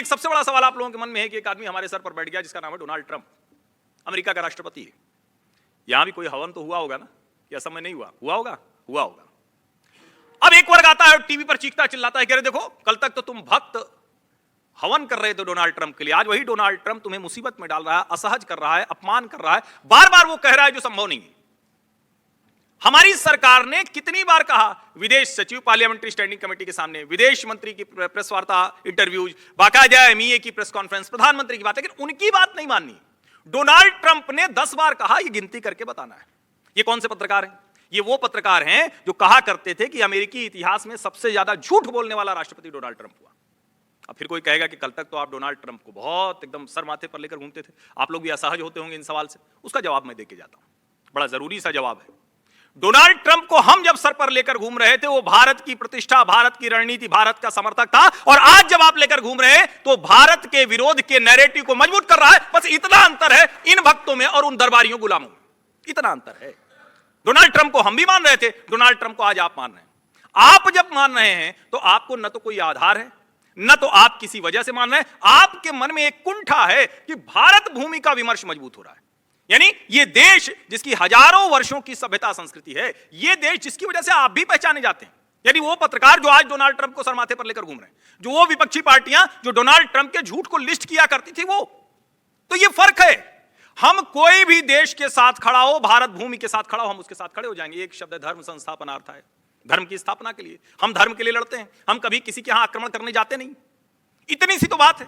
एक सबसे बड़ा सवाल आप लोगों के मन में है कि एक आदमी हमारे सर पर बैठ गया जिसका नाम है डोनाल्ड ट्रंप, अमेरिका का राष्ट्रपति है। यहां भी कोई हवन तो हुआ होगा ना, कि असम में नहीं हुआ? हुआ होगा, हुआ होगा। अब एक वर्ग आता है और टीवी पर चीखता चिल्लाता है कि अरे देखो, कल तक तो तुम भक्त हवन कर रहे थे डोनाल्ड ट्रंप के लिए, आज वही डोनाल्ड ट्रंप तुम्हें मुसीबत में डाल रहा है, असहज कर रहा है, अपमान कर रहा है, बार बार वो कह रहा है जो संभव नहीं है। हमारी सरकार ने कितनी बार कहा, विदेश सचिव पार्लियामेंट्री स्टैंडिंग कमेटी के सामने, विदेश मंत्री की प्रेस वार्ता, इंटरव्यूज, बाकायदा एमईए की प्रेस कॉन्फ्रेंस, प्रधानमंत्री की बात, लेकिन उनकी बात नहीं माननी। डोनाल्ड ट्रंप ने 10 बार कहा, ये गिनती करके बताना है। ये कौन से पत्रकार हैं? ये वो पत्रकार हैं जो कहा करते थे कि अमेरिकी इतिहास में सबसे ज्यादा झूठ बोलने वाला राष्ट्रपति डोनाल्ड ट्रंप हुआ। अब फिर कोई कहेगा कि कल तक तो आप डोनाल्ड ट्रंप को बहुत एकदम सर माथे पर लेकर घूमते थे, आप लोग भी असहज होते होंगे इन सवाल से। उसका जवाब मैं देके जाता हूं, बड़ा जरूरी सा जवाब है। डोनाल्ड ट्रंप को हम जब सर पर लेकर घूम रहे थे, वो भारत की प्रतिष्ठा, भारत की रणनीति, भारत का समर्थक था, और आज जब आप लेकर घूम रहे हैं तो भारत के विरोध के नैरेटिव को मजबूत कर रहा है। बस इतना अंतर है इन भक्तों में और उन दरबारियों गुलामों में, इतना अंतर है। डोनाल्ड ट्रंप को हम भी मान रहे थे, डोनाल्ड ट्रंप को आज आप मान रहे हैं। आप जब मान रहे हैं तो आपको न तो कोई आधार है, न तो आप किसी वजह से मान रहे हैं। आपके मन में एक कुंठा है कि भारत भूमि का विमर्श मजबूत हो रहा है, यानी ये देश जिसकी हजारों वर्षों की सभ्यता संस्कृति है, ये देश जिसकी वजह से आप भी पहचाने जाते हैं। यानी वो पत्रकार जो आज डोनाल्ड ट्रंप को सर माथे पर लेकर घूम रहे हैं, जो वो विपक्षी पार्टियां जो डोनाल्ड ट्रंप के झूठ को लिस्ट किया करती थी, वो तो ये फर्क है। हम कोई भी देश के साथ खड़ा हो, भारत भूमि के साथ खड़ा हो, हम उसके साथ खड़े हो जाएंगे। एक शब्द है धर्म संस्थापनार्थ है, धर्म की स्थापना के लिए हम धर्म के लिए लड़ते हैं, हम कभी किसी के यहां आक्रमण करने जाते नहीं। इतनी सी तो बात है।